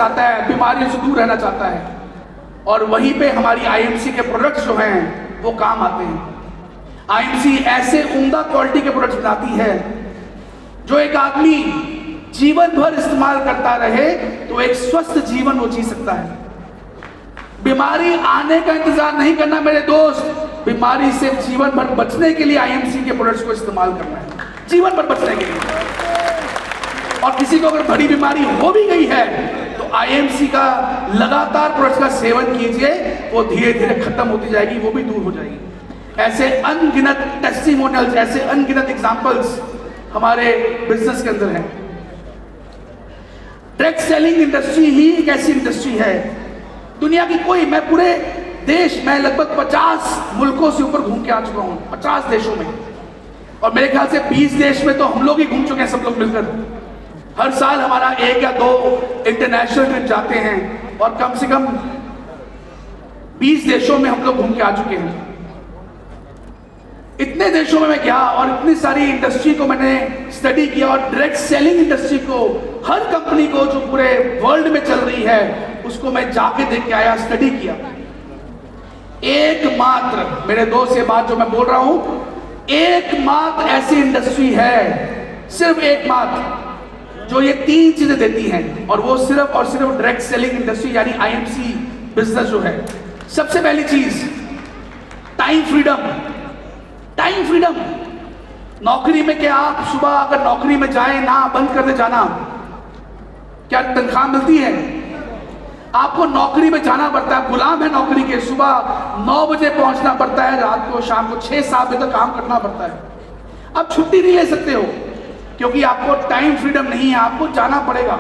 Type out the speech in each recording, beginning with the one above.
चाहता है, बीमारियों से दूर रहना चाहता है, और वहीं पे हमारी आईएमसी के प्रोडक्ट्स जो हैं वो काम आते हैं। आईएमसी ऐसे उम्दा क्वालिटी के प्रोडक्ट्स बनाती है जो एक आदमी जीवन भर इस्तेमाल करता रहे तो एक स्वस्थ जीवन वो जी सकता है। बीमारी आने का इंतजार नहीं करना मेरे दोस्त, बीमारी से जीवन भर बचने के लिए आईएमसी के प्रोडक्ट्स को इस्तेमाल करना है, जीवन भर बचने के लिए। और किसी को अगर बड़ी बीमारी हो भी गई है तो आईएमसी का लगातार प्रोडक्ट्स का सेवन कीजिए, वो धीरे धीरे खत्म होती जाएगी, वो भी दूर हो जाएगी। ऐसे अनगिनत टेस्टिमोनियल्स, ऐसे अनगिनत एग्जांपल्स हमारे बिजनेस के अंदर हैं। डायरेक्ट सेलिंग इंडस्ट्री ही एक ऐसी इंडस्ट्री है, दुनिया की कोई, मैं पूरे देश में लगभग 50 मुल्कों से ऊपर घूम के आ चुका हूं, 50 देशों में, और मेरे ख्याल से 20 देश में तो हम लोग ही घूम चुके हैं सब लोग मिलकर। हर साल हमारा 1 या 2 इंटरनेशनल ट्रिप जाते हैं और कम से कम 20 देशों में हम लोग घूम के आ चुके हैं। इतने देशों में मैं गया और इतनी सारी इंडस्ट्री को मैंने स्टडी किया, और डायरेक्ट सेलिंग इंडस्ट्री को, हर कंपनी को जो पूरे वर्ल्ड में चल रही है उसको मैं जाके देख के आया, स्टडी किया। एकमात्र, मेरे दोस्त ये बात जो मैं बोल रहा हूं, एकमात्र ऐसी इंडस्ट्री है, सिर्फ एकमात्र, जो ये 3 चीजें देती हैं, और वो सिर्फ और सिर्फ डायरेक्ट सेलिंग इंडस्ट्री यानी आईएमसी बिजनेस जो है। सबसे पहली चीज टाइम फ्रीडम। टाइम फ्रीडम, नौकरी में क्या आप सुबह अगर नौकरी में जाए ना बंद कर दे जाना, क्या तनख्वाह मिलती है? आपको नौकरी में जाना पड़ता है, गुलाम है नौकरी के, सुबह 9 बजे पहुंचना पड़ता है, रात को शाम को 6-7 बजे तक काम करना पड़ता है। आप छुट्टी नहीं ले सकते हो क्योंकि आपको टाइम फ्रीडम नहीं है, आपको जाना पड़ेगा,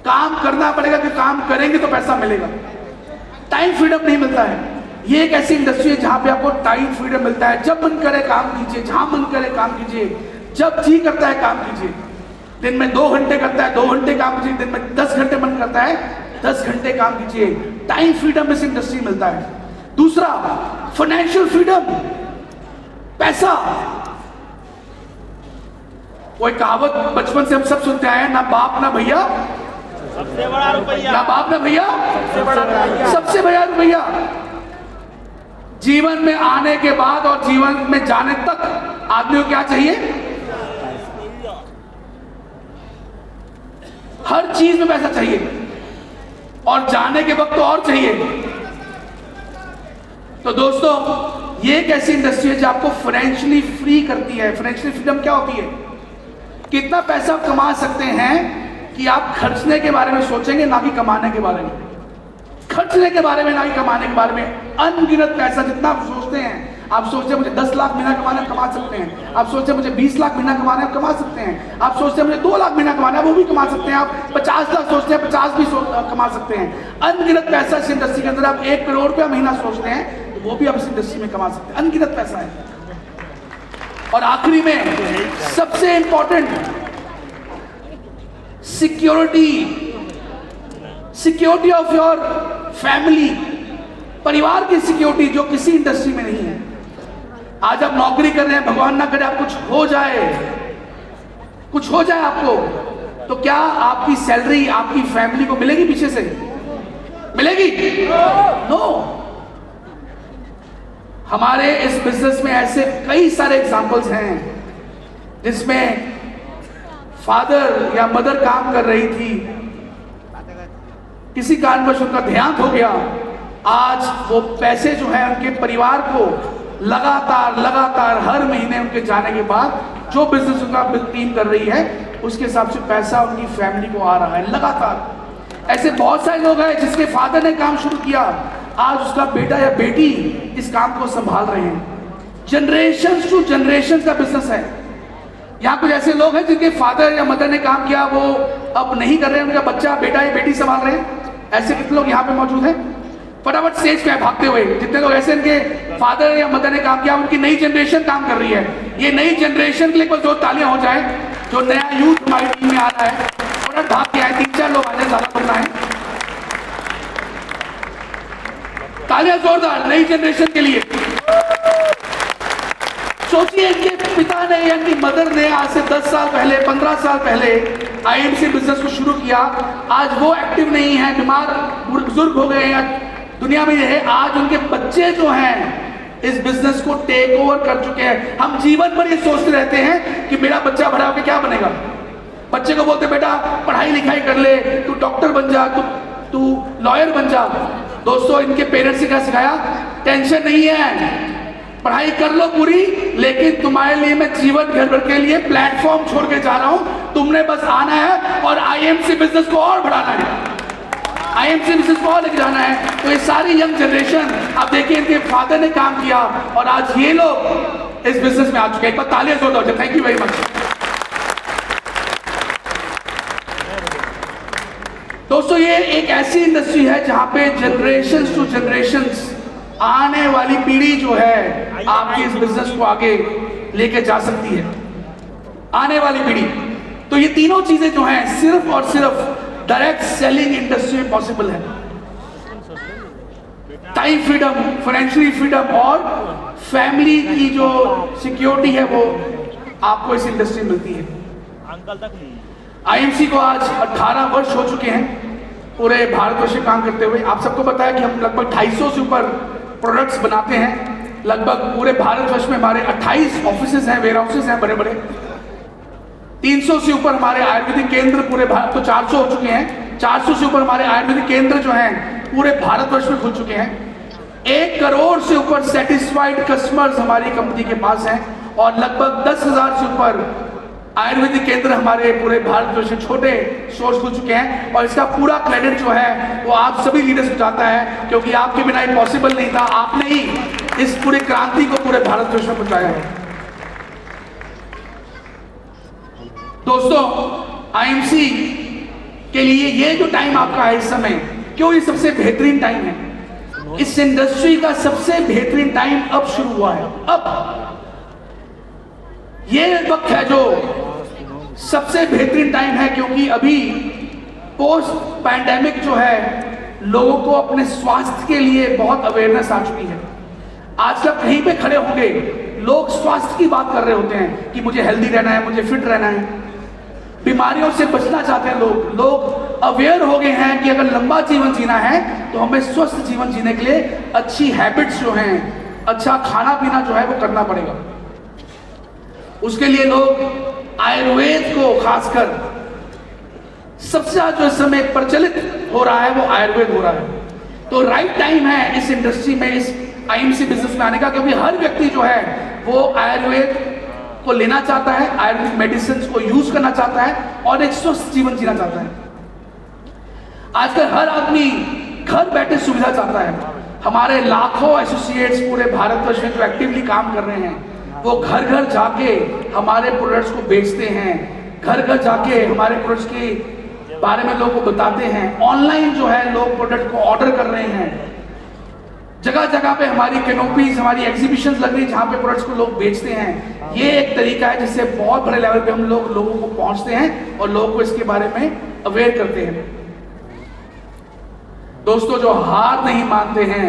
काम करना पड़ेगा, कि काम करेंगे तो पैसा मिलेगा। टाइम फ्रीडम नहीं मिलता है। ये एक ऐसी इंडस्ट्री है जहां पे आपको टाइम फ्रीडम मिलता है, जब मन करे काम कीजिए, जहां मन करे काम कीजिए, जब जी करता है काम कीजिए। दिन में 2 घंटे करता है 2 घंटे काम कीजिए, दिन में 10 घंटे मन करता है 10 घंटे काम कीजिए। टाइम फ्रीडम इस इंडस्ट्री मिलता है। दूसरा, फाइनेंशियल फ्रीडम, पैसा। वो एक कहावत बचपन से हम सब सुनते आए हैं, ना बाप ना भैया सबसे बड़ा रुपया, ना बाप ना भैया सबसे बड़ा रुपया। जीवन में आने के बाद और जीवन में जाने तक आदमी को क्या चाहिए? हर चीज में पैसा चाहिए, और जाने के वक्त तो और चाहिए। तो दोस्तों, ये एक ऐसी इंडस्ट्री है जो आपको फाइनेंशियली फ्री करती है। फाइनेंशियल फ्रीडम क्या होती है? कितना पैसा आप कमा सकते हैं कि आप खर्चने के बारे में सोचेंगे, ना कि कमाने के बारे में। खर्चने के बारे में, ना कि कमाने के बारे में। अनगिनत पैसा जितना आप सोचते हैं, आप सोचते हैं मुझे 10 लाख महीना कमाना, कमा सकते हैं। आप सोचते हैं मुझे 20 लाख महीना कमाना है, कमा सकते हैं। आप सोचते हैं मुझे 2 लाख महीना कमाना है, वो भी कमा सकते हैं। आप 50 लाख सोचते हैं, 50 भी कमा सकते हैं। अनगिनत पैसा इस इंडस्ट्री के अंदर। आप 1 करोड़ रुपया महीना सोचते हैं तो वो भी आप इस इंडस्ट्री में कमा सकते हैं। अनगिनत पैसा है। और आखिरी में सबसे important, security. Security of your family, परिवार की सिक्योरिटी, जो किसी इंडस्ट्री में नहीं है। आज आप नौकरी कर रहे हैं, भगवान ना करे आप कुछ हो जाए आपको, तो क्या आपकी सैलरी आपकी फैमिली को मिलेगी? पीछे से मिलेगी? नो। हमारे इस बिजनेस में ऐसे कई सारे एग्जांपल्स हैं जिसमें फादर या मदर काम कर रही थी, किसी कारणवश उनका देहांत हो गया। आज वो पैसे जो है उनके परिवार को लगातार हर महीने उनके जाने के बाद जो बिजनेस उनका टीम कर रही है उसके हिसाब से पैसा उनकी फैमिली को आ रहा है लगातार। ऐसे बहुत सारे लोग हैं जिसके फादर ने काम शुरू किया, आज उसका बेटा या बेटी इस काम को संभाल रहे हैं। जनरेशन टू जनरेशन का बिजनेस है। यहाँ कुछ ऐसे लोग हैं जिनके फादर या मदर ने काम किया, वो अब नहीं कर रहे हैं, उनका बच्चा बेटा या बेटी संभाल रहे हैं। ऐसे कितने लोग यहाँ पे मौजूद हैं? फटाफट स्टेज पे भागते हुए, जितने लोग ऐसे इनके फादर या मदर ने काम किया, उनकी नई जनरेशन काम कर रही है। ये नई जनरेशन के लिए बस 2 तालियां हो जाए। जो नया यूथ हमारी टीम में आ रहा है, फटाफट भाग के आए, 3-4 लोग आ जाए, ज्यादा करना है। तालियां जोरदार नई जनरेशन के लिए। सोचिए, इनके पिता ने या इनकी मदर ने आज से 10 साल पहले, 15 साल पहले आईएमसी बिजनेस को शुरू किया, आज वो एक्टिव नहीं है, बीमार बुजुर्ग हो गए हैं, दुनिया में रहे, आज उनके बच्चे जो हैं इस बिजनेस को टेक ओवर कर चुके हैं। हम जीवन भर ये सोचते रहते हैं कि मेरा बच्चा बड़ा होकर क्या बनेगा। बच्चे को बोलते बेटा पढ़ाई लिखाई कर ले, तू डॉक्टर बन जा, तू लॉयर बन जा। दोस्तों, इनके पेरेंट्स ने क्या सिखाया? टेंशन नहीं है, पढ़ाई कर लो पूरी, लेकिन तुम्हारे लिए मैं जीवन भर के लिए प्लेटफॉर्म छोड़ के जा रहा हूं। तुमने बस आना है और आईएमसी बिजनेस को और बढ़ाना है, आईएमसी बिजनेस को और लेके जाना है। तो ये सारी यंग जनरेशन, आप देखिए इनके फादर ने काम किया और आज ये लोग इस बिजनेस में आ चुके हैं। एक बार तालियां जोरदार हो जाए। Thank you very much. दोस्तों, ये एक ऐसी इंडस्ट्री है जहां पे जनरेशन टू जनरेशन आने वाली पीढ़ी जो है आपकी इस बिजनेस को आगे लेके जा सकती है, आने वाली पीढ़ी। तो ये तीनों चीजें जो हैं सिर्फ और सिर्फ डायरेक्ट सेलिंग इंडस्ट्री में पॉसिबल है। टाइम फ्रीडम, फाइनेंशियली फ्रीडम और फैमिली की जो सिक्योरिटी है वो आपको इस इंडस्ट्री में मिलती है। आईएमसी को आज 18 वर्ष हो चुके हैं पूरे भारतवर्ष में काम करते हुए। आप सबको पता है कि हम लगभग 250 से ऊपर प्रोडक्ट्स बनाते हैं। लगभग पूरे भारतवर्ष में हमारे 28 ऑफिसेज हैं, वेयर हाउसेज हैं बड़े बड़े। 300 से ऊपर हमारे आयुर्वेदिक केंद्र पूरे भारत, तो 400 हो चुके हैं। 400 से ऊपर हमारे आयुर्वेदिक केंद्र जो हैं पूरे भारतवर्ष में खुल चुके हैं। 1 करोड़ से ऊपर सेटिस्फाइड कस्टमर्स हमारी कंपनी के पास हैं और लगभग 10,000 से ऊपर आयुर्वेदिक केंद्र हमारे पूरे भारतवर्ष में छोटे स्टोर्स खुल चुके हैं। और इसका पूरा क्रेडिट जो है वो आप सभी लीडर्स को जाता है, क्योंकि आपके बिना ये पॉसिबल नहीं था। आपने ही इस पूरी क्रांति को पूरे भारतवर्ष में पहुंचाया है। दोस्तों, आईएमसी के लिए ये जो टाइम आपका है इस समय, क्यों ये सबसे बेहतरीन टाइम है? इस इंडस्ट्री का सबसे बेहतरीन टाइम अब शुरू हुआ है। अब ये वक्त है जो सबसे बेहतरीन टाइम है, क्योंकि अभी पोस्ट पैंडेमिक जो है लोगों को अपने स्वास्थ्य के लिए बहुत अवेयरनेस आ चुकी है। आजकल कहीं पे खड़े होंगे लोग स्वास्थ्य की बात कर रहे होते हैं कि मुझे हेल्दी रहना है, मुझे फिट रहना है, बीमारियों से बचना चाहते हैं लोग अवेयर हो गए हैं कि अगर लंबा जीवन जीना है तो हमें स्वस्थ जीवन जीने के लिए अच्छी हैबिट्स जो हैं, अच्छा खाना पीना जो है वो करना पड़ेगा। उसके लिए लोग आयुर्वेद को खासकर सबसे ज्यादा जो इस समय प्रचलित हो रहा है वो आयुर्वेद हो रहा है। तो राइट टाइम है इस इंडस्ट्री में, इस आईएमसी बिजनेस में आने का, क्योंकि हर व्यक्ति जो है वो आयुर्वेद को लेना चाहता है, आयुर्वेदिक मेडिसिन को यूज करना चाहता है और एक स्वस्थ जीवन जीना चाहता है। आजकल हर आदमी घर बैठे सुविधा चाहता है। हमारे लाखों एसोसिएट्स पूरे भारतवर्ष में जो एक्टिवली काम कर रहे हैं वो घर घर जाके हमारे प्रोडक्ट्स को बेचते हैं, घर घर जाके हमारे प्रोडक्ट्स के बारे में लोगों को बताते हैं। ऑनलाइन जो है लोग प्रोडक्ट को ऑर्डर कर रहे हैं। जगह जगह पे हमारी कैनोपीज, हमारी एग्जीबिशंस लग रही है जहाँ पे प्रोडक्ट्स को लोग बेचते हैं। ये एक तरीका है जिससे बहुत बड़े लेवल पे हम लोगों को पहुंचते हैं और लोगों को इसके बारे में अवेयर करते हैं। दोस्तों, जो हार नहीं मानते हैं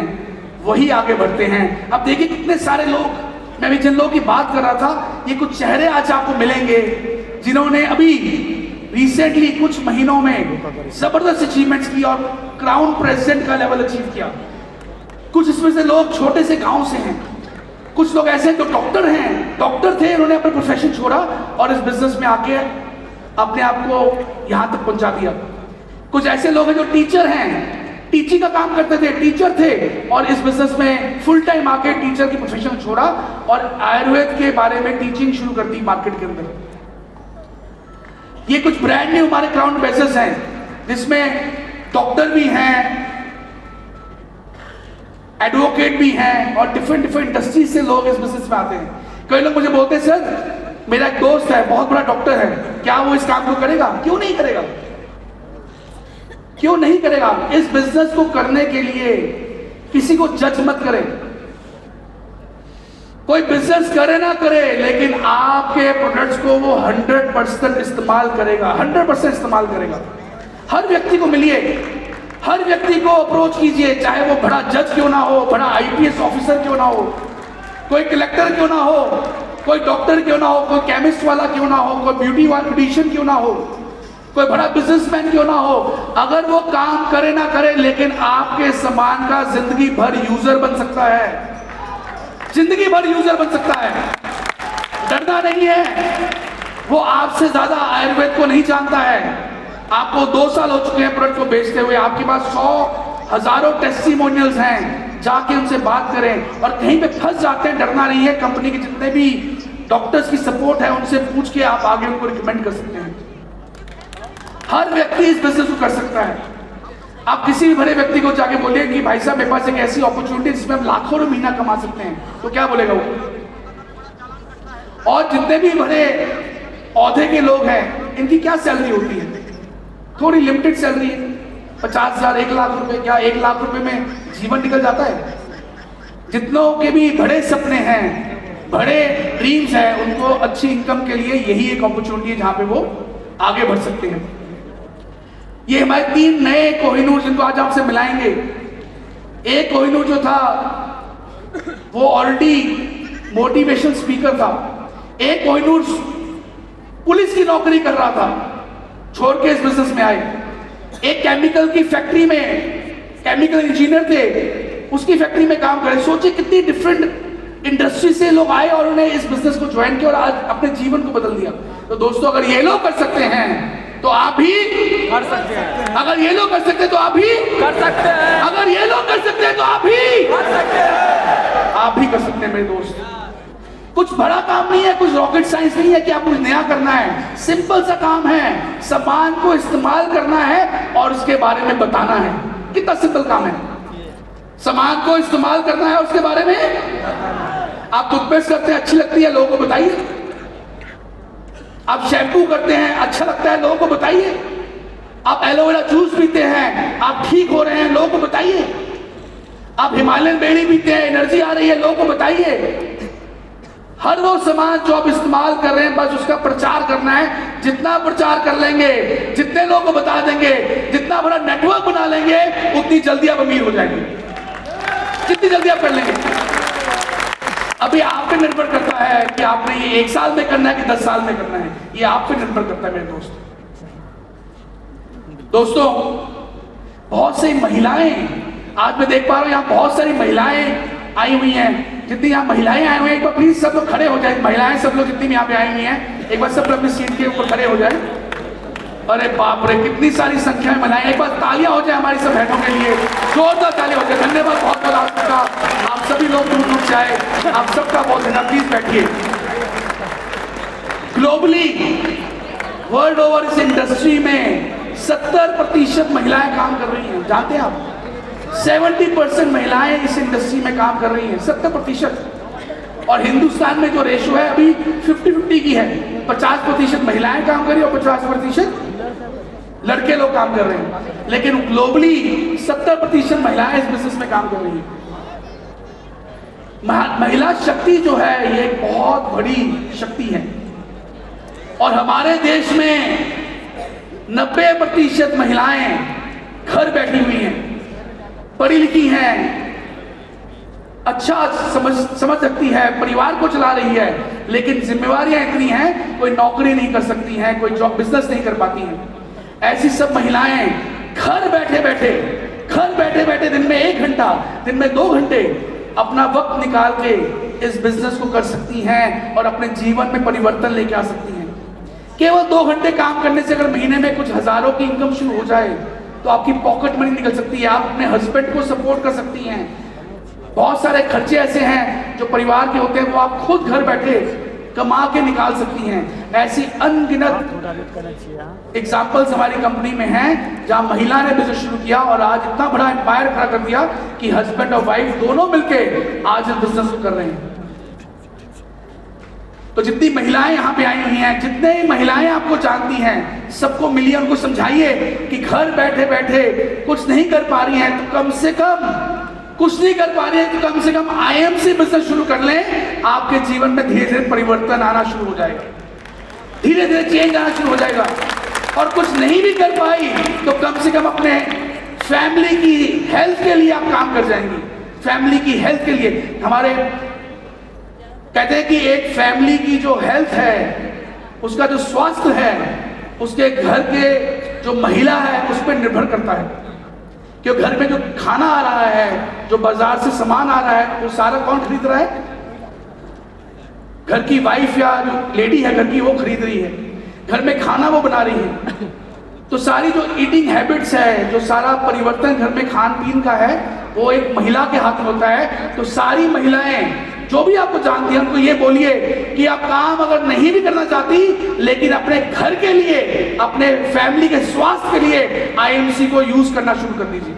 वही आगे बढ़ते हैं। अब देखिए कितने सारे लोग, मैं भी जिन लोगों की बात कर रहा था, ये कुछ चेहरे आज आपको मिलेंगे जिन्होंने अभी रिसेंटली कुछ महीनों में जबरदस्त अचीवमेंट्स की और क्राउन प्रेसिडेंट का लेवल अचीव किया। कुछ इसमें से लोग छोटे से गांव से हैं, कुछ लोग ऐसे जो डॉक्टर हैं, डॉक्टर थे, उन्होंने अपना प्रोफेशन छोड़ा और इस बिजनेस में आके अपने आप को यहां तक पहुंचा दिया। कुछ ऐसे लोग हैं जो टीचर हैं, टीचिंग का काम करते थे, टीचर थे और इस बिजनेस में फुल टाइम आके टीचर की प्रोफेशन छोड़ा और आयुर्वेद के बारे में टीचिंग शुरू कर दी मार्केट के अंदर। ये कुछ ब्रांड न्यू हमारे क्राउन बेसेस हैं जिसमें डॉक्टर भी हैं, एडवोकेट भी हैं और डिफरेंट इंडस्ट्रीज से लोग इस बिजनेस में आते हैं। कई लोग मुझे बोलते हैं सर मेरा एक दोस्त है, बहुत बड़ा डॉक्टर है, क्या वो इस काम को करेगा? क्यों नहीं करेगा, क्यों नहीं करेगा? इस बिजनेस को करने के लिए किसी को जज मत करें। कोई बिजनेस करे ना करे, लेकिन आपके प्रोडक्ट्स को वो 100% इस्तेमाल करेगा, 100% इस्तेमाल करेगा। हर व्यक्ति को मिलिए, हर व्यक्ति को अप्रोच कीजिए, चाहे वो बड़ा जज क्यों ना हो, बड़ा आईपीएस ऑफिसर क्यों ना हो, कोई कलेक्टर क्यों ना हो, कोई डॉक्टर क्यों ना हो, कोई केमिस्ट वाला क्यों ना हो, कोई ब्यूटी वाला ब्यूटिशियन क्यों ना हो, कोई बड़ा बिजनेसमैन क्यों ना हो, अगर वो काम करे ना करे, लेकिन आपके सामान का जिंदगी भर यूजर बन सकता है, जिंदगी भर यूजर बन सकता है। डरना नहीं है। वो आपसे ज्यादा आयुर्वेद को नहीं जानता है। आपको 2 साल हो चुके हैं प्रोडक्ट को बेचते हुए, आपके पास 100 हजारों टेस्टिमोनियल्स हैं, जाके उनसे बात करें। और कहीं पे फंस जाते हैं, डरना नहीं है। कंपनी के जितने भी डॉक्टर्स की सपोर्ट है उनसे पूछ के आप आगे उनको रिकमेंड कर सकते हैं। हर व्यक्ति इस बिजनेस को कर सकता है। आप किसी भी बड़े व्यक्ति को जाके बोलिए कि भाई साहब मेरे पास एक ऐसी अपॉर्चुनिटी जिसमें हम लाखों रुपए महीना कमा सकते हैं, तो क्या बोलेगा वो? और जितने भी बड़े औहदे के लोग हैं, इनकी क्या सैलरी होती है? थोड़ी लिमिटेड सैलरी है, 50,000, 1 लाख रुपए। क्या 1 लाख रुपए में जीवन निकल जाता है? जितनों के भी बड़े सपने हैं, बड़े ड्रीम्स हैं, उनको अच्छी इनकम के लिए यही एक अपॉर्चुनिटी है जहां पे वो आगे बढ़ सकते हैं। ये हमारे 3 नए कोहिनूर जिनको आज आपसे मिलाएंगे। एक कोहिनूर जो था वो ऑलरेडी मोटिवेशन स्पीकर था। एक कोहिनूर पुलिस की नौकरी कर रहा था, छोड़ के इस बिजनेस में आए। एक केमिकल की फैक्ट्री में केमिकल इंजीनियर थे, उसकी फैक्ट्री में काम करे। सोचिए कितनी डिफरेंट इंडस्ट्री से लोग आए और उन्हें इस बिजनेस को ज्वाइन किया और आज अपने जीवन को बदल दिया। तो दोस्तों, अगर ये लोग कर सकते हैं तो आप भी कर सकते हैं। अगर ये लोग कर सकते हैं तो आप भी कर सकते हैं। अगर ये लोग कर सकते हैं तो आप भी कर सकते हैं। आप भी कर सकते हैं मेरे दोस्त। कुछ बड़ा काम नहीं है, कुछ रॉकेट साइंस नहीं है कि आप कुछ नया करना है। सिंपल सा काम है, सामान को इस्तेमाल करना है और उसके बारे में बताना है। कितना सिंपल काम है। सामान को इस्तेमाल करना है, उसके बारे में। आप टूथपेस्ट करते हैं, अच्छी लगती है, लोगों को बताइए। आप शैम्पू करते हैं, अच्छा लगता है, लोगों को बताइए। आप एलोवेरा जूस पीते हैं, आप ठीक हो रहे हैं, लोगों को बताइए। आप हिमालयन बेड़ी पीते हैं, एनर्जी आ रही है, लोगों को बताइए। हर वो सामान जो आप इस्तेमाल कर रहे हैं, बस उसका प्रचार करना है। जितना प्रचार कर लेंगे, जितने लोगों को बता देंगे, जितना बड़ा नेटवर्क बना लेंगे, उतनी जल्दी आप अमीर हो जाएंगे। जितनी जल्दी आप कर लेंगे। अभी आप पे निर्भर करता है कि आपने ये 1 साल में करना है कि 10 साल में करना है। ये आप पे निर्भर करता है मेरे दोस्त। दोस्तों, बहुत सी महिलाएं, आज मैं देख पा रहा हूं यहां बहुत सारी महिलाएं आई हुई हैं। जितनी यहाँ महिलाएं आई हुई हैं, एक बार प्लीज सब लोग खड़े हो जाए। महिलाएं सब लोग जितनी भी यहाँ पे आई हुई हैं, एक बार सब लोग अपनी सीट के ऊपर खड़े हो जाए। अरे बाप रे, कितनी सारी संख्या में महिलाएं। एक बार तालियां हो जाए हमारी सब बहनों के लिए, जोरदार तालियां हो जाए। धन्यवाद बहुत बहुत आप सबका। आप सभी लोग दूर दूर से आए, आप सबका बहुत धन्यवाद। प्लीज बैठिए। ग्लोबली, वर्ल्ड ओवर, इस इंडस्ट्री में 70% महिलाएं काम कर रही हैं। जानते हैं आप? 70% महिलाएं इस इंडस्ट्री में काम कर रही हैं, 70%। और हिंदुस्तान में जो रेशो है अभी 50-50 की है। 50% महिलाएं काम कर रही है और 50% लड़के लोग काम कर रहे हैं। लेकिन ग्लोबली 70% महिलाएं इस बिजनेस में काम कर रही हैं। महिला शक्ति जो है ये एक बहुत बड़ी शक्ति है। और हमारे देश में 90% महिलाएं घर बैठी हुई हैं, पढ़ी लिखी हैं, अच्छा समझ सकती है, परिवार को चला रही है, लेकिन जिम्मेवारियां इतनी हैं, कोई नौकरी नहीं कर सकती हैं, कोई जॉब बिजनेस नहीं कर पाती हैं। ऐसी सब महिलाएं घर बैठे बैठे दिन में 1 घंटा, दिन में 2 घंटे अपना वक्त निकाल के इस बिजनेस को कर सकती हैं और अपने जीवन में परिवर्तन लेके आ सकती हैं। केवल 2 घंटे काम करने से अगर महीने में कुछ हजारों की इनकम शुरू हो जाए तो आपकी पॉकेट मनी निकल सकती है। आप अपने हस्बैंड को सपोर्ट कर सकती हैं। बहुत सारे खर्चे ऐसे हैं जो परिवार के होते हैं, वो आप खुद घर बैठे कमा के निकाल सकती हैं। ऐसी अनगिनत एग्जाम्पल्स हमारी कंपनी में हैं जहां महिला ने बिजनेस शुरू किया और आज इतना बड़ा एम्पायर खड़ा कर दिया कि हस्बैंड और वाइफ दोनों मिलके आज इस बिजनेस को कर रहे हैं। तो जितनी महिलाएं यहाँ पे आई हुई हैं, जितने महिलाएं आपको जानती हैं, सबको मिलिए, उनको समझाइए कि घर बैठे बैठे कुछ नहीं कर पा रही हैं तो कम से कम कुछ नहीं कर पा रही है तो कम से कम आईएमसी बिजनेस शुरू कर लें। आपके जीवन में धीरे धीरे परिवर्तन आना शुरू हो जाएगा, धीरे धीरे चेंज आना शुरू हो जाएगा। और कुछ नहीं भी कर पाई तो कम से कम अपने फैमिली की हेल्थ के लिए आप काम कर जाएंगी। फैमिली की हेल्थ के लिए, हमारे कहते हैं कि एक फैमिली की जो हेल्थ है, उसका जो स्वास्थ्य है, उसके घर के जो महिला है उस पर निर्भर करता है, क्योंकि घर में जो खाना आ रहा है, जो बाजार से सामान आ रहा है, वो सारा कौन खरीद रहा है? घर की वाइफ या जो लेडी है घर की, वो खरीद रही है, घर में खाना वो बना रही है। तो सारी जो ईटिंग हैबिट्स है, जो सारा परिवर्तन घर में खान पीन का है, वो एक महिला के हाथ में होता है। तो सारी महिलाएं जो भी आपको जानती हैं, उनको ये बोलिए कि आप काम अगर नहीं भी करना चाहती, लेकिन अपने घर के लिए, अपने फैमिली के स्वास्थ्य के लिए आईएमसी को यूज करना शुरू कर दीजिए।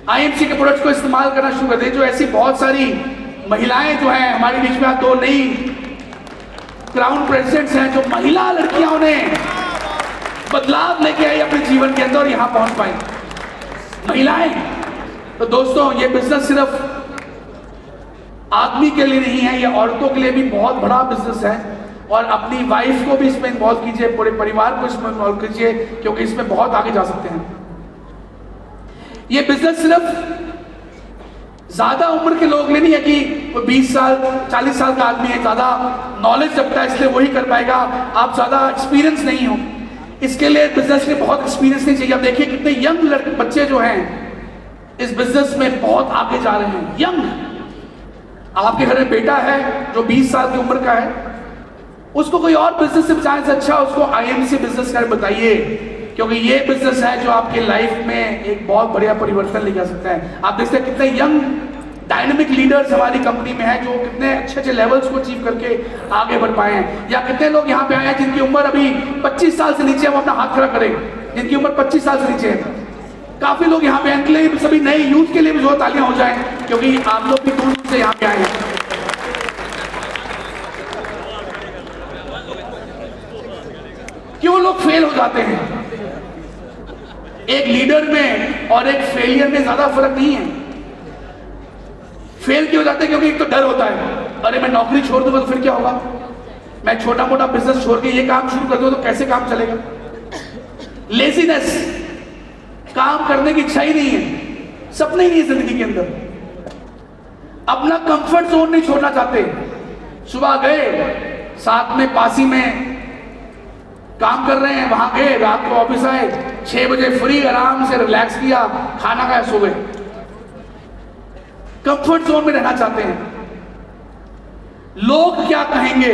आईएमसी के प्रोडक्ट्स को इस्तेमाल करना शुरू कर दीजिए। जो ऐसी बहुत सारी महिलाएं जो हैं हमारे बीच में, 2 नई क्राउन प्रेसिडेंट्स हैं, जो महिला लड़कियां उन्हें बदलाव लेके आई अपने जीवन के अंदर और यहां पहुंच पाई महिलाएं। तो दोस्तों, ये बिजनेस सिर्फ आदमी के लिए नहीं है, ये औरतों के लिए भी बहुत बड़ा बिजनेस है। और अपनी वाइफ को भी इसमें इन्वॉल्व कीजिए, पूरे परिवार को इसमें इन्वॉल्व कीजिए, क्योंकि इसमें बहुत आगे जा सकते हैं। ये बिजनेस सिर्फ ज्यादा उम्र के लोग नहीं है कि 20 साल 40 साल का आदमी है, ज्यादा नॉलेज रखता है इसलिए वही कर पाएगा, आप ज्यादा एक्सपीरियंस नहीं हो, इसके लिए बिजनेस में बहुत एक्सपीरियंस नहीं चाहिए। आप देखिए कितने यंग बच्चे जो हैं इस बिजनेस में बहुत आगे जा रहे हैं। यंग, आपके घर में बेटा है जो 20 साल की उम्र का है, उसको कोई और बिजनेस से बचाने से अच्छा उसको आईएमसी बिजनेस का बताइए, क्योंकि ये बिजनेस है जो आपके लाइफ में एक बहुत बढ़िया परिवर्तन ले जा सकता है। आप देखते हैं कितने यंग डायनेमिक लीडर्स हमारी कंपनी में हैं, जो कितने अच्छे अच्छे लेवल्स को अचीव करके आगे बढ़ पाए हैं। या कितने लोग यहाँ पे आए हैं जिनकी उम्र अभी 25 साल से नीचे है, वो अपना हाथ खड़ा करें, जिनकी उम्र 25 साल से नीचे है। काफी लोग यहाँ पे इनके लिए, सभी नए यूथ के लिए भी जो तालियां हो जाएं, क्योंकि आप लोग भी दूर से यहाँ पे आए हैं। क्यों लोग फेल हो जाते हैं? एक लीडर में और एक फेलियर में ज्यादा फर्क नहीं है। फेल क्यों हो जाते हैं? क्योंकि एक तो डर होता है, अरे मैं नौकरी छोड़ दूंगा तो फिर क्या होगा, मैं छोटा मोटा बिजनेस छोड़ के ये काम शुरू कर दूं तो कैसे काम चलेगा। लेजीनेस, काम करने की इच्छा ही नहीं है, सपने ही नहीं है जिंदगी के अंदर, अपना कंफर्ट जोन नहीं छोड़ना चाहते। सुबह गए, साथ में पासी में काम कर रहे हैं, वहां गए, रात को ऑफिस आए, 6 बजे फ्री, आराम से रिलैक्स किया, खाना खाया, सो गए। कंफर्ट जोन में रहना चाहते हैं। लोग क्या कहेंगे?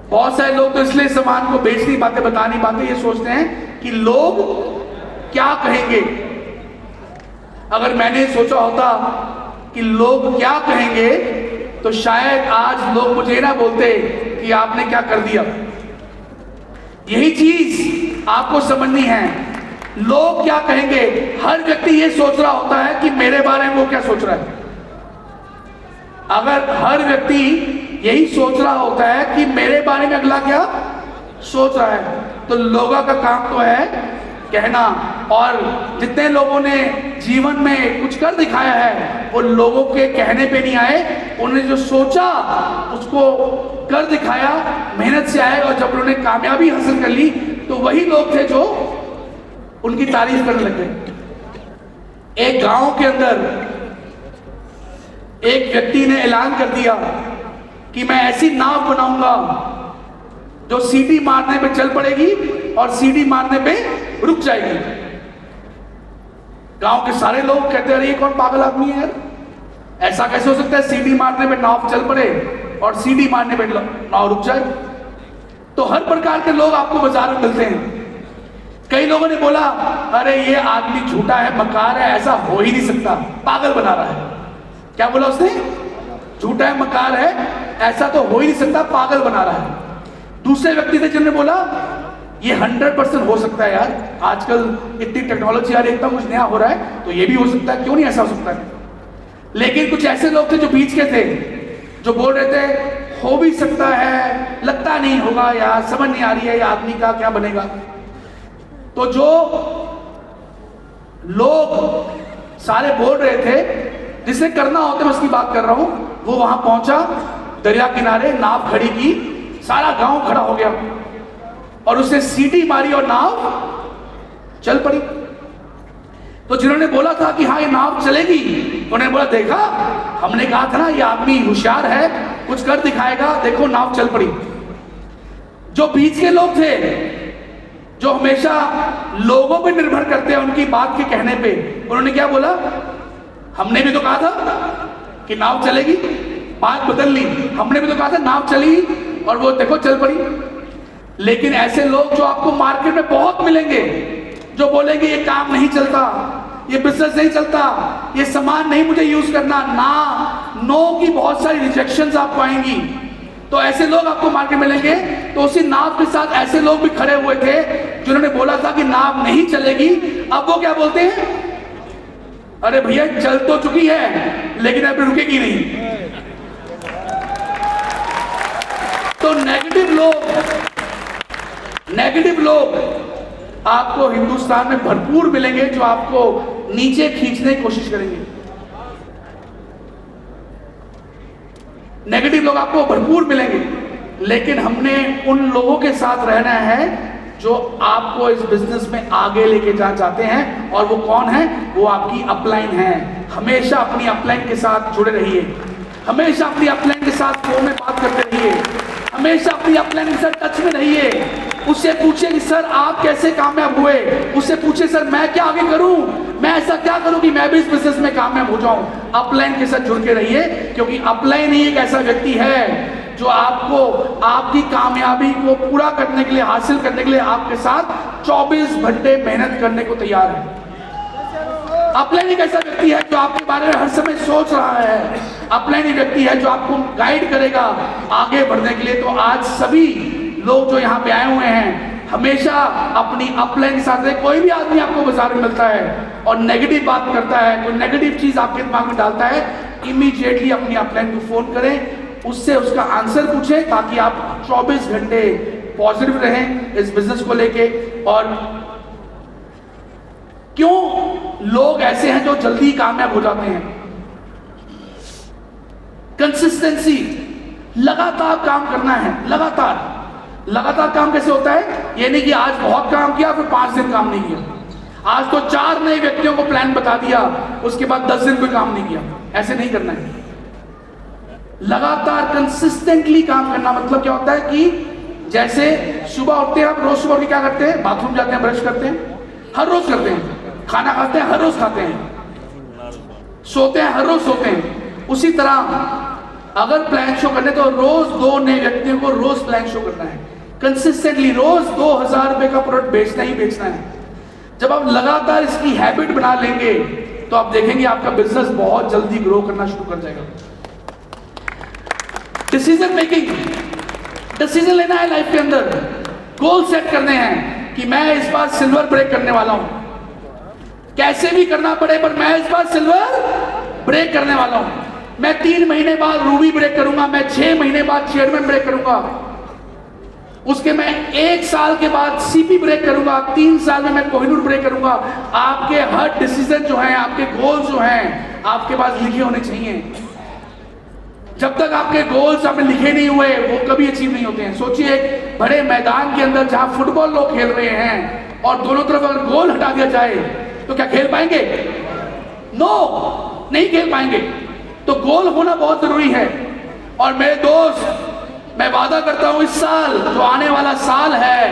बहुत सारे लोग तो इसलिए सामान को बेच नहीं पाते, बता नहीं पाते, ये सोचते हैं कि लोग क्या कहेंगे। अगर मैंने सोचा होता कि लोग क्या कहेंगे, तो शायद आज लोग मुझे ना बोलते कि आपने क्या कर दिया। यही चीज आपको समझनी है। लोग क्या कहेंगे, हर व्यक्ति ये सोच रहा होता है कि मेरे बारे में वो क्या सोच रहा है। अगर हर व्यक्ति यही सोच रहा होता है कि मेरे बारे में अगला क्या सोच रहा है, तो लोगों का काम तो है कहना। और जितने लोगों ने जीवन में कुछ कर दिखाया है, वो लोगों के कहने पे नहीं आए, उन्होंने जो सोचा उसको कर दिखाया, मेहनत से आए, और जब उन्होंने कामयाबी हासिल कर ली तो वही लोग थे जो उनकी तारीफ करने लग गए। एक गांव के अंदर एक व्यक्ति ने ऐलान कर दिया कि मैं ऐसी नाव बनाऊंगा जो सीटी मारने पे चल पड़ेगी और सीटी मारने पे रुक जाएगी। गांव के सारे लोग कहते हैं, ये कौन पागल आदमी है यार, ऐसा कैसे हो सकता है, सीटी मारने पे नाव चल पड़े और सीटी मारने पे नाव रुक जाए। तो हर प्रकार के लोग आपको बाजार में मिलते हैं। कई लोगों ने बोला, अरे ये आदमी झूठा है, मकार है, ऐसा हो ही नहीं सकता, पागल बना रहा है। क्या बोला उसने? झूठा है, मकार है, ऐसा तो हो ही नहीं सकता, पागल बना रहा है। दूसरे व्यक्ति थे जिन्होंने बोला, ये 100% हो सकता है यार, आजकल इतनी टेक्नोलॉजी आ रही है, इतना कुछ नया हो रहा है, तो ये भी हो सकता है, क्यों नहीं ऐसा हो सकता है। लेकिन कुछ ऐसे लोग थे जो बीच के थे, जो बोल रहे थे हो भी सकता है, लगता नहीं होगा यार, समझ नहीं आ रही है ये आदमी का क्या बनेगा। तो जो लोग सारे बोल रहे थे, जिसे करना होता है उसकी बात कर रहा हूं, वो वहां पहुंचा, दरिया किनारे नाव खड़ी की, सारा गांव खड़ा हो गया और उसने सीटी मारी और नाव चल पड़ी। तो जिन्होंने बोला था कि हाँ ये नाव चलेगी, उन्होंने बोला, देखा हमने कहा था ना ये आदमी होशियार है, कुछ कर दिखाएगा, देखो नाव चल पड़ी। जो बीच के लोग थे जो हमेशा लोगों पे निर्भर करते हैं उनकी बात के कहने पे। उन्होंने क्या बोला, हमने भी तो कहा था कि नाव चलेगी, बात बदल ली। हमने भी तो कहा था नाव चली और वो देखो चल पड़ी। लेकिन ऐसे लोग जो आपको मार्केट में बहुत मिलेंगे, जो बोलेंगे ये काम नहीं चलता, ये बिजनेस नहीं चलता, ये सामान नहीं मुझे यूज करना, ना नो की बहुत सारी रिजेक्शंस आपको आएंगी। तो ऐसे लोग आपको मार्केट में मिलेंगे। तो उसी नाव के साथ ऐसे लोग भी खड़े हुए थे जिन्होंने बोला था कि नाव नहीं चलेगी। अब वो क्या बोलते हैं, अरे भैया चल तो चुकी है लेकिन अब रुकेगी नहीं। तो नेगेटिव लोग आपको हिंदुस्तान में भरपूर मिलेंगे, जो आपको नीचे खींचने की कोशिश करेंगे। नेगेटिव लोग आपको भरपूर मिलेंगे, लेकिन हमने उन लोगों के साथ रहना है जो आपको इस बिजनेस में आगे लेके जाना चाहते हैं। और वो कौन है, वो आपकी अपलाइन है। हमेशा अपनी अपलाइन के साथ जुड़े रहिए, हमेशा अपनी अपलाइन के साथ फोन में बात करते रहिए, हमेशा अपनी अपलाइन के साथ टच में रहिए। उससे पूछे कि सर आप कैसे कामयाब हुए, उससे पूछे सर मैं क्या आगे करूं, मैं ऐसा क्या करूं कि मैं भी इस बिजनेस में कामयाब हो जाऊं। अपलाइन के साथ जुड़ के रहिए, क्योंकि अपलाइन ही एक ऐसा व्यक्ति है जो आपको आपकी कामयाबी को पूरा करने के लिए, हासिल करने के लिए आपके साथ 24 घंटे मेहनत करने को तैयार है। अपलाइन एक ऐसा व्यक्ति है जो आपके बारे में हर समय सोच रहा है। अपलाइन एक व्यक्ति है जो आपको गाइड करेगा आगे बढ़ने के लिए। तो आज सभी लोग जो यहाँ पे आए हुए हैं, हमेशा अपनी अपलाइन के साथ रहे। कोई भी आदमी आपको बाजार में मिलता है और नेगेटिव बात करता है, कोई नेगेटिव चीज आपके दिमाग में डालता है, इमीडिएटली अपनी अपलाइन को फोन करें, उससे उसका आंसर पूछें, ताकि आप 24 घंटे पॉजिटिव रहें इस बिजनेस को लेके। और क्यों लोग ऐसे हैं जो जल्दी कामयाब हो जाते हैं, कंसिस्टेंसी, लगातार काम करना है। लगातार काम कैसे होता है, ये नहीं कि आज बहुत काम किया फिर 5 दिन काम नहीं किया, आज तो 4 नए व्यक्तियों को प्लान बता दिया उसके बाद 10 दिन कोई काम नहीं किया। ऐसे नहीं करना है। लगातार कंसिस्टेंटली काम करना मतलब क्या होता है कि जैसे सुबह उठते हैं, आप रोज सुबह उठ के क्या करते हैं, बाथरूम जाते हैं, ब्रश करते हैं, हर रोज करते हैं, खाना खाते हैं, हर रोज खाते हैं, सोते हैं, हर रोज सोते हैं। उसी तरह अगर प्लान शो करने तो रोज 2 नए व्यक्तियों को रोज प्लान शो करना है, कंसिस्टेंटली रोज 2000 रुपए का प्रोडक्ट बेचना ही बेचना है। जब आप लगातार इसकी हैबिट बना लेंगे तो आप देखेंगे आपका बिजनेस बहुत जल्दी ग्रो करना शुरू कर जाएगा। डिसीजन मेकिंग, डिसीजन लेना है लाइफ के अंदर, गोल सेट करने हैं कि मैं इस बार सिल्वर ब्रेक करने वाला हूं, कैसे भी करना पड़े पर मैं इस बार सिल्वर ब्रेक करने वाला हूं। मैं 3 महीने बाद रूबी ब्रेक करूंगा, मैं 6 महीने बाद चेयरमैन ब्रेक करूंगा, उसके मैं 1 साल के बाद सीपी ब्रेक करूंगा, 3 साल में मैं कोहिनूर ब्रेक करूंगा। आपके हर डिसीजन जो है, आपके गोल जो हैं, आपके पास लिखे होने चाहिए। जब तक आपके गोल्स आपने लिखे नहीं हुए वो कभी अचीव नहीं होते हैं। सोचिए एक बड़े मैदान के अंदर जहां फुटबॉल लोग खेल रहे हैं और दोनों तरफ अगर गोल हटा दिया जाए तो क्या खेल पाएंगे? नो, नहीं खेल पाएंगे। तो गोल होना बहुत जरूरी है। और मेरे दोस्त, मैं वादा करता हूं इस साल जो आने वाला साल है,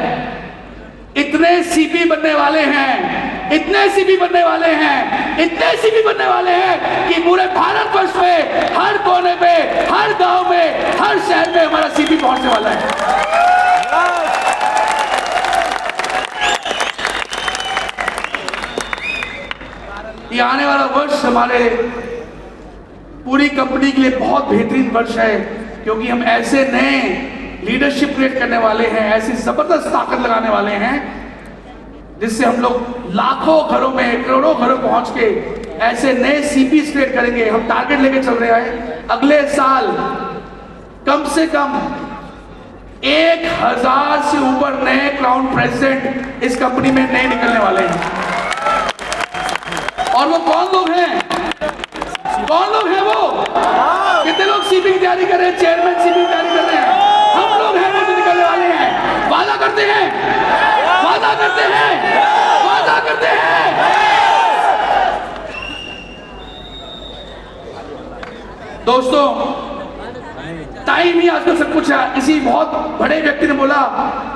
इतने सीपी बनने वाले हैं, इतने सीपी बनने वाले हैं, इतने सीपी बनने वाले हैं कि पूरे भारतवर्ष में हर कोने पे, हर गांव में, हर शहर में हमारा सीपी पहुंचने वाला है। ये आने वाला वर्ष हमारे पूरी कंपनी के लिए बहुत बेहतरीन वर्ष है, क्योंकि हम ऐसे नए लीडरशिप क्रिएट करने वाले हैं, ऐसी जबरदस्त ताकत लगाने वाले हैं जिससे हम लोग लाखों घरों में, करोड़ों घरों पहुंच के ऐसे नए सीपी क्रिएट करेंगे। हम टारगेट लेके चल रहे हैं, अगले साल कम से कम 1000 से ऊपर नए क्राउन प्रेसिडेंट इस कंपनी में नए निकलने वाले हैं। और वो कौन लोग हैं? कौन लोग हैं वो? कितने लोग सीपी की तैयारी कर रहे हैं, चेयरमैन सीपी की तैयारी कर रहे हैं? हम लोग हैं वो जो निकलने वाले हैं। वादा करते हैं, वादा करते हैं, वादा करते हैं। दोस्तों, टाइम ही आजकल सब कुछ है। किसी बहुत बड़े व्यक्ति ने बोला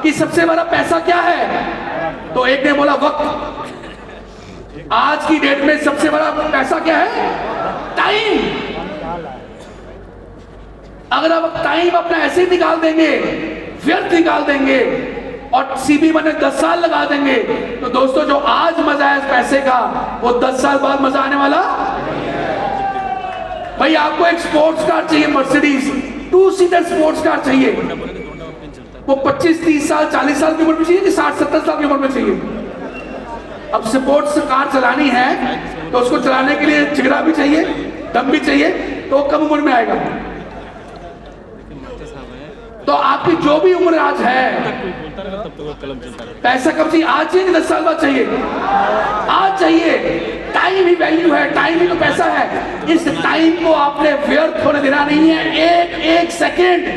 कि सबसे बड़ा पैसा क्या है? तो एक ने बोला वक्त। आज की डेट में सबसे बड़ा पैसा क्या है? टाइम। अगर आप टाइम अपना ऐसे निकाल देंगे, व्यर्थ निकाल देंगे और सीबी में 10 साल लगा देंगे, तो दोस्तों जो आज मजा है इस पैसे का, वो 10 साल बाद मजा आने वाला। भाई आपको एक स्पोर्ट्स कार चाहिए, मर्सिडीज 2 सीटर स्पोर्ट्स कार चाहिए, वो 25-30 साल 40 साल की उम्र में चाहिए कि 60-70 साल की उम्र में चाहिए? अब स्पोर्ट्स कार चलानी है तो उसको चलाने के लिए जिगरा भी चाहिए, दम भी चाहिए, तो कम उम्र में आएगा। तो आपकी जो भी उम्र आज है, पैसा कब चाहिए? आज चाहिए कि 10 साल बाद चाहिए? आज चाहिए। टाइम ही वैल्यू है, टाइम ही तो पैसा है। इस टाइम को आपने व्यर्थ होने देना नहीं है। एक एक सेकेंड,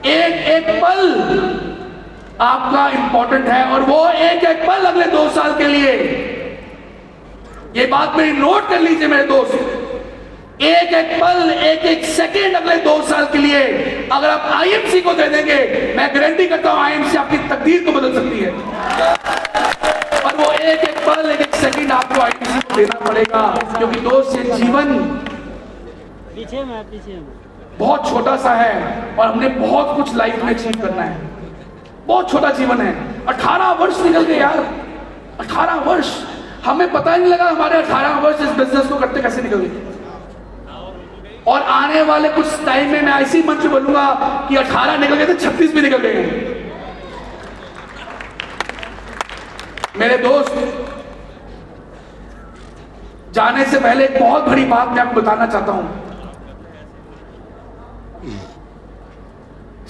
एक एक पल आपका इंपॉर्टेंट है, और वो एक एक पल अगले 2 साल के लिए, ये बात मेरी नोट कर लीजिए मेरे दोस्त, एक एक पल, एक एक सेकेंड अगले 2 साल के लिए अगर आप आईएमसी को दे देंगे, मैं गारंटी करता हूं आईएमसी आपकी तकदीर को बदल सकती है। और वो एक एक पल, एक एक सेकेंड आपको आईएमसी को देना पड़ेगा, क्योंकि दोस्त ये जीवन पीछे में बहुत छोटा सा है और हमने बहुत कुछ लाइफ में अचीव करना है। बहुत छोटा जीवन है। 18 वर्ष निकल गए यार, 18 वर्ष, हमें पता ही नहीं लगा हमारे 18 वर्ष इस बिजनेस को करते कैसे निकल गए। और आने वाले कुछ टाइम में मैं ऐसी मंच बोलूंगा कि 18 निकल गए थे, 36 भी निकल गए हैं। मेरे दोस्त, जाने से पहले एक बहुत बड़ी बात मैं आपको बताना चाहता हूं।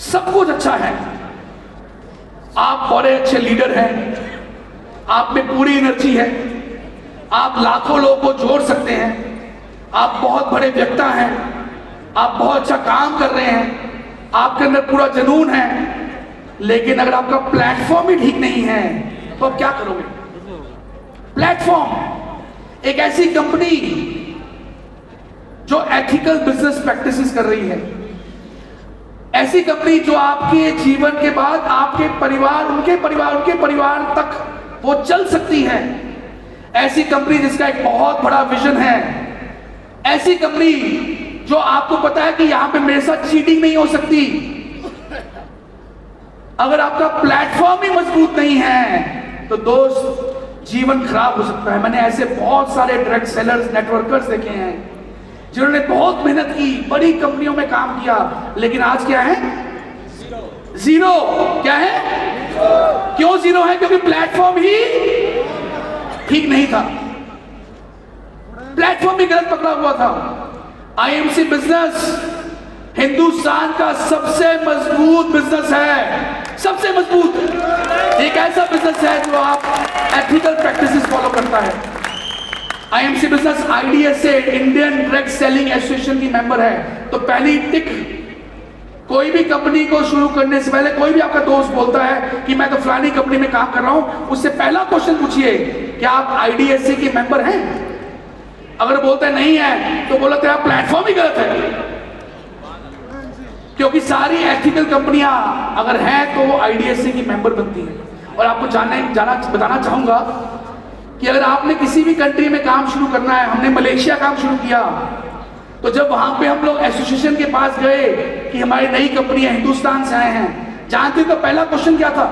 सब कुछ अच्छा है, आप बड़े अच्छे लीडर हैं, आप में पूरी एनर्जी है, आप लाखों लोगों को जोड़ सकते हैं, आप बहुत बड़े व्यक्ता हैं, आप बहुत अच्छा काम कर रहे हैं, आपके अंदर पूरा जुनून है, लेकिन अगर आपका प्लेटफॉर्म ही ठीक नहीं है तो आप क्या करोगे? प्लेटफॉर्म, एक ऐसी कंपनी जो एथिकल बिजनेस प्रैक्टिसेस कर रही है, ऐसी कंपनी जो आपके जीवन के बाद आपके परिवार, उनके परिवार तक वो चल सकती है, ऐसी कंपनी जिसका एक बहुत बड़ा विजन है, ऐसी कंपनी जो आपको पता है कि यहां पे मेरे साथ चीटिंग नहीं हो सकती। अगर आपका प्लेटफॉर्म ही मजबूत नहीं है तो दोस्त जीवन खराब हो सकता है। मैंने ऐसे बहुत सारे डायरेक्ट सेलर्स, नेटवर्कर्स देखे हैं जिन्होंने बहुत मेहनत की, बड़ी कंपनियों में काम किया, लेकिन आज क्या है? जीरो। क्या है? क्यों जीरो है? क्योंकि प्लेटफॉर्म ही ठीक नहीं था, प्लेटफॉर्म भी गलत पकड़ा हुआ था। आईएमसी बिजनेस हिंदुस्तान का सबसे मजबूत बिजनेस है, सबसे मजबूत। एक ऐसा बिजनेस है जो आप एथिकल प्रैक्टिसेस फॉलो करता है। IMC business IDSA, Indian direct selling association की मेंबर है। तो पहली टिक, कोई भी कंपनी को शुरू करने से पहले, कोई भी आपका दोस्त बोलता है कि मैं तो फलानी कंपनी में काम कर रहा हूं, उससे पहला क्वेश्चन पूछिए क्या आप आईडीएसए के मेंबर हैं? अगर बोलते नहीं है तो बोला तेरा प्लेटफॉर्म ही गलत है, क्योंकि सारी एथिकल कंपनियां अगर हैं तो वो आईडीएसए की मेंबर बनती हैं। और आपको बताना चाहूंगा कि अगर आपने किसी भी कंट्री में काम शुरू करना है, हमने मलेशिया काम शुरू किया, तो जब वहां पे हम लोग एसोसिएशन के पास गए कि हमारी नई कंपनियां हिंदुस्तान से आए हैं, जानते हो पहला क्वेश्चन क्या था?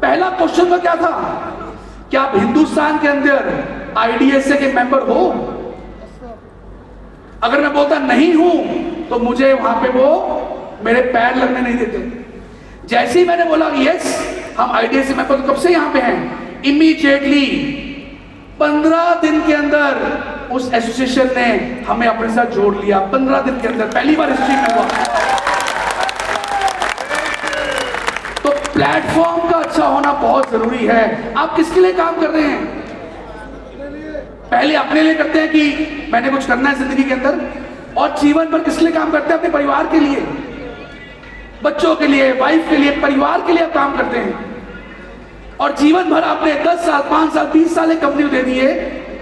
पहला क्वेश्चन तो क्या था? क्या आप हिंदुस्तान के अंदर आईडीएसए के मेंबर हो? अगर मैं बोलता नहीं हूं तो मुझे वहां पे वो मेरे पैर लगने नहीं देते। जैसे ही मैंने बोला यस हम आईडीएसए मेंबर, तो कब से यहां पे हैं, इमीडिएटली 15 दिन के अंदर उस एसोसिएशन ने हमें अपने साथ जोड़ लिया। 15 दिन के अंदर, पहली बार हिस्ट्री में हुआ। तो प्लेटफॉर्म का अच्छा होना बहुत जरूरी है। आप किसके लिए काम कर रहे हैं? पहले अपने लिए करते हैं कि मैंने कुछ करना है जिंदगी के अंदर, और जीवन भर किस लिए काम करते हैं? अपने परिवार के लिए, बच्चों के लिए, वाइफ के लिए, परिवार के लिए आप काम करते हैं। और जीवन भर आपने 10 साल, 5 साल, 20 साल एक कंपनी को दे दिए,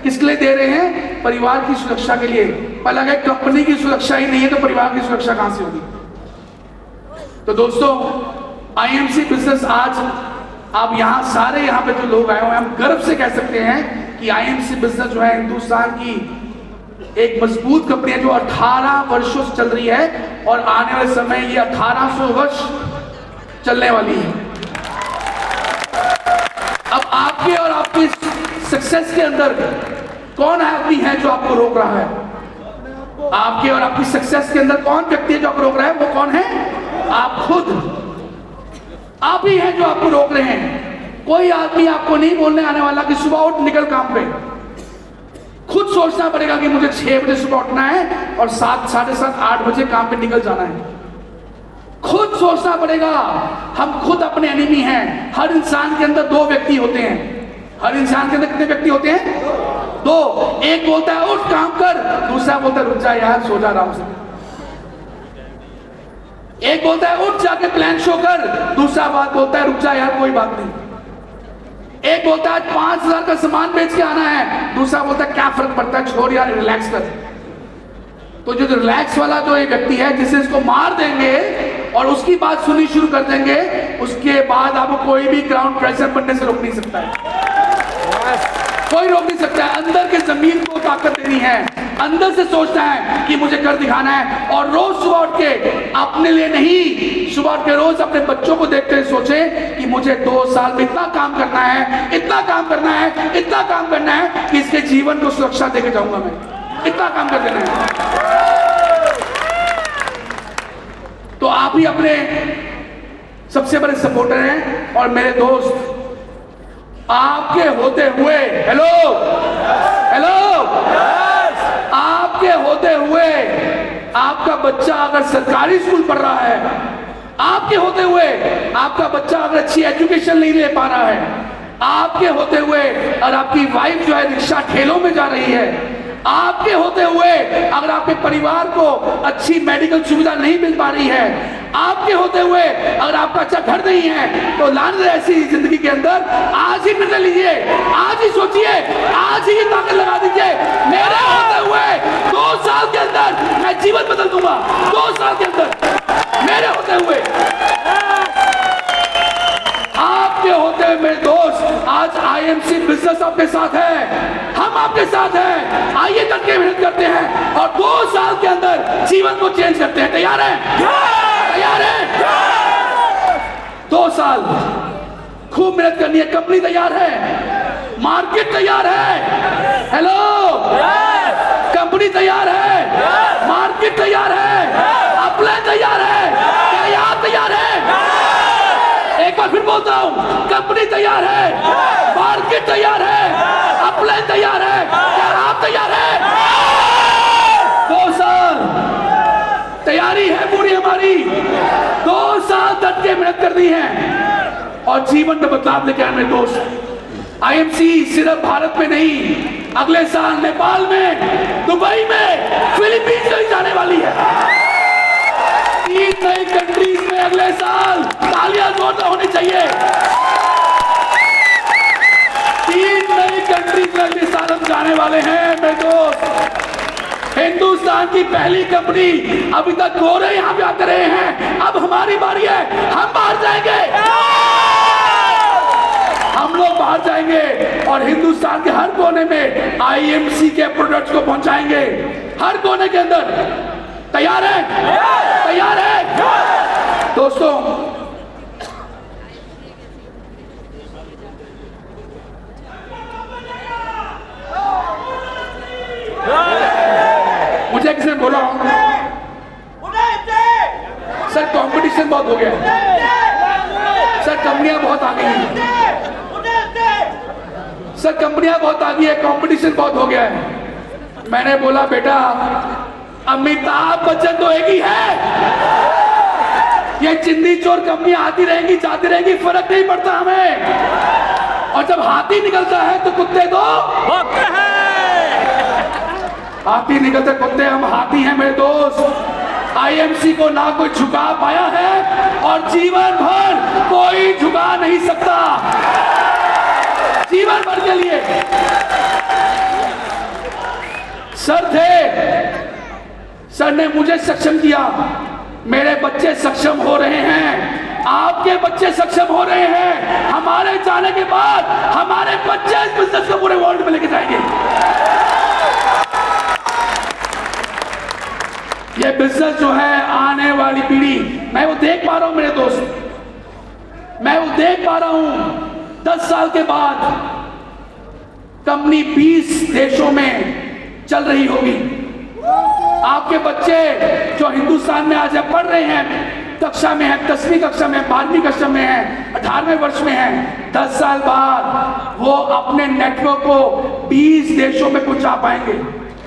किसके लिए दे रहे हैं? परिवार की सुरक्षा के लिए। पर अगर कंपनी की सुरक्षा ही नहीं है तो परिवार की सुरक्षा कहां से होगी? तो दोस्तों, आईएमसी बिजनेस आज अब यहाँ सारे यहाँ पे जो लोग आए हुए हैं, हम गर्व से कह सकते हैं कि आईएमसी बिजनेस जो है हिंदुस्तान की एक मजबूत कंपनी है जो 18 वर्षों से चल रही है और आने वाले समय ये 1800 वर्ष चलने वाली है। अब आपके और आपकी सक्सेस के अंदर कौन आदमी है जो आपको रोक रहा है? आपके और आपकी सक्सेस के अंदर कौन व्यक्ति है जो आपको रोक रहा है? वो कौन है? आप खुद। आप ही हैं जो आपको रोक रहे हैं। कोई आदमी आपको नहीं बोलने आने वाला कि सुबह उठ निकल काम पे। खुद सोचना पड़ेगा कि मुझे 6 बजे सुबह उठना है और 7, साढ़े 7, 8 बजे काम पे निकल जाना है। खुद सोचना पड़ेगा। हम खुद अपने एनिमी हैं। हर इंसान के अंदर 2 व्यक्ति होते हैं। हर इंसान के अंदर कितने व्यक्ति होते हैं? 2। एक बोलता है उठ काम कर, दूसरा बोलता है रुक जा यार, सो जा आराम से। एक बोलता है उठ जाके प्लान शो कर, दूसरा बात बोलता है रुक जा यार कोई बात नहीं। एक बोलता है 5000 का सामान बेच के आना है, दूसरा बोलता है क्या फर्क पड़ता है, छोड़ यार रिलैक्स कर। तो जो रिलैक्स वाला जो एक व्यक्ति है जिसे इसको मार देंगे और उसकी बात सुननी शुरू कर देंगे, उसके बाद आपको कोई भी ग्राउंड प्रेशर बनने से रोक नहीं सकता है। कोई रोक नहीं सकता है। अंदर के जमीन को ताकत देनी है, अंदर से सोचना है कि मुझे कर दिखाना है। और रोज सुबह उठ के अपने लिए नहीं, सुबह उठ के रोज अपने बच्चों को देखते हुए सोचे कि मुझे 2 साल में इतना काम करना है, इतना काम करना है, इतना काम करना है कि इसके जीवन को सुरक्षा देके जाऊंगा मैं। इतना काम कर देना है। तो आप ही अपने सबसे बड़े सपोर्टर हैं। और मेरे दोस्त, आपके होते हुए हेलो आपके होते हुए आपका बच्चा अगर सरकारी स्कूल पढ़ रहा है, आपके होते हुए आपका बच्चा अगर अच्छी एजुकेशन नहीं ले पा रहा है, आपके होते हुए और आपकी वाइफ जो है रिक्शा ठेलों में जा रही है, आपके होते हुए अगर आपके परिवार को अच्छी मेडिकल सुविधा नहीं मिल पा रही है, आपके होते हुए अगर आपका अच्छा घर नहीं है, तो लानत ऐसी जिंदगी के अंदर आज ही निर्णय लीजिए, आज ही सोचिए, आज ही ताकत लगा दीजिए। मेरे होते हुए 2 साल के अंदर मैं जीवन बदल दूंगा। 2 साल के अंदर मेरे होते हुए, आपके होते हुए मेरे दोस्त, आज आईएमसी बिजनेस आपके साथ है, हम आपके साथ हैं। आइए करके मेहनत करते हैं और 2 साल के अंदर जीवन को चेंज करते हैं। तैयार हैं? तैयार हैं? 2 साल खूब मेहनत करनी है। कंपनी तैयार है, मार्केट तैयार है, हेलो कंपनी तैयार है, मार्केट तैयार है, अपलाइन तैयार है, क्या आप तैयार है? एक बार फिर बोलता हूं, कंपनी तैयार है, मार्केट तैयार है, अपलाइन तैयार है, क्या आप तैयार हैं? 2 साल तैयारी है पूरी हमारी। 2 साल डट के मेहनत करनी है और जीवन में बदलाव लेके आने। दोस्त, आईएमसी सिर्फ भारत में नहीं, अगले साल नेपाल में, दुबई में, फिलीपींस में जाने वाली है। 3 नई कंट्रीज में अगले साल। तालियां जोरदार होनी चाहिए। 3 नई कंट्रीज में अगले साल हम जाने वाले हैं मेरे दोस्त। हिंदुस्तान की पहली कंपनी, अभी तक गोरे यहां पे आते रहे हैं, अब हमारी बारी है, हम बाहर जाएंगे। हम लोग बाहर जाएंगे और हिंदुस्तान के हर कोने में आईएमसी के प्रोडक्ट्स को पहुंचाएंगे, हर कोने के अंदर। तैयार है? तैयार है? दोस्तों, मुझे किसी ने बोला सर कंपटीशन बहुत हो गया, सर कंपनियां बहुत आ गई हैं, सर कंपनियां बहुत आ गई है, कंपटीशन बहुत हो गया है। मैंने बोला बेटा, अमिताभ बच्चन तो एक ही है, ये चिंदी चोर कंपनियां आती रहेंगी जाती रहेंगी, फर्क नहीं पड़ता हमें। और जब हाथी निकलता है तो कुत्ते तो भौंकते हैं। हाथी निकलते कुत्ते, हम हाथी हैं मेरे दोस्त। आईएमसी को ना कोई झुका पाया है और जीवन भर कोई झुका नहीं सकता। जीवन भर के लिए सर थे, सर ने मुझे सक्षम किया, मेरे बच्चे सक्षम हो रहे हैं। आपके बच्चे सक्षम हो रहे हैं, हमारे जाने के बाद हमारे बच्चे इस बिजनेस को पूरे वर्ल्ड में लेके जाएंगे। ये बिजनेस जो है आने वाली पीढ़ी, मैं वो देख पा रहा हूं मेरे दोस्त, मैं वो देख पा रहा हूं 10 साल के बाद कंपनी 20 देशों में चल रही होगी। आपके बच्चे जो हिंदुस्तान में आज पढ़ रहे हैं, कक्षा में है, 10वीं कक्षा में, 12वीं कक्षा में है, 18वें वर्ष में है, 10 साल बाद वो अपने नेटवर्क को 20 देशों में पहुंचा पाएंगे।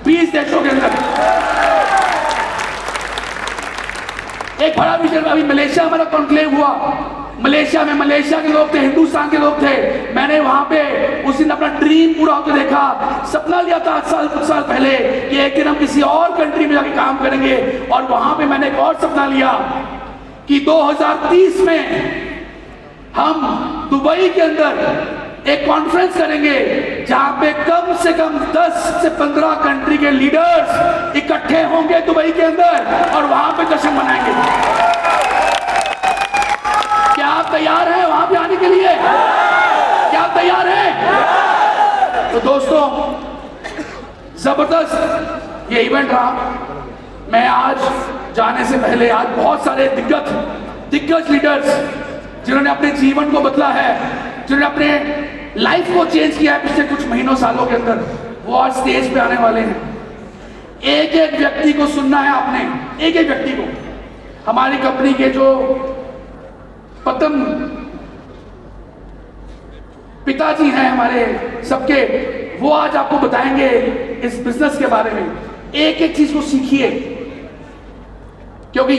20 देशों के अंदर। एक बड़ा विषय, अभी मलेशिया हमारा कॉन्क्लेव हुआ, मलेशिया में, मलेशिया के लोग थे, हिंदुस्तान के लोग थे, मैंने वहां पे उस दिन अपना ड्रीम पूरा होते देखा। सपना लिया था कुछ साल पहले कि एक दिन हम किसी और कंट्री में जाके काम करेंगे, और वहां पे मैंने एक और सपना लिया कि 2030 में हम दुबई के अंदर एक कॉन्फ्रेंस करेंगे जहां पे कम से कम 10 से 15 कंट्री के लीडर्स इकट्ठे होंगे दुबई के अंदर, और वहां पे जश्न मनाएंगे। क्या आप तैयार हैं वहां पे आने के लिए? क्या आप तैयार हैं? तो दोस्तों, जबरदस्त ये इवेंट रहा। मैं आज जाने से पहले, आज बहुत सारे दिग्गज लीडर्स जिन्होंने अपने जीवन को बदला है, जिन्होंने अपने लाइफ को चेंज किया है पिछले कुछ महीनों सालों के अंदर, वो आज स्टेज पे आने वाले हैं। एक एक व्यक्ति को सुनना है आपने, एक एक व्यक्ति को। हमारी कंपनी के जो प्रथम पिताजी हैं हमारे सबके, वो आज आपको बताएंगे इस बिजनेस के बारे में। एक एक चीज को सीखिए, क्योंकि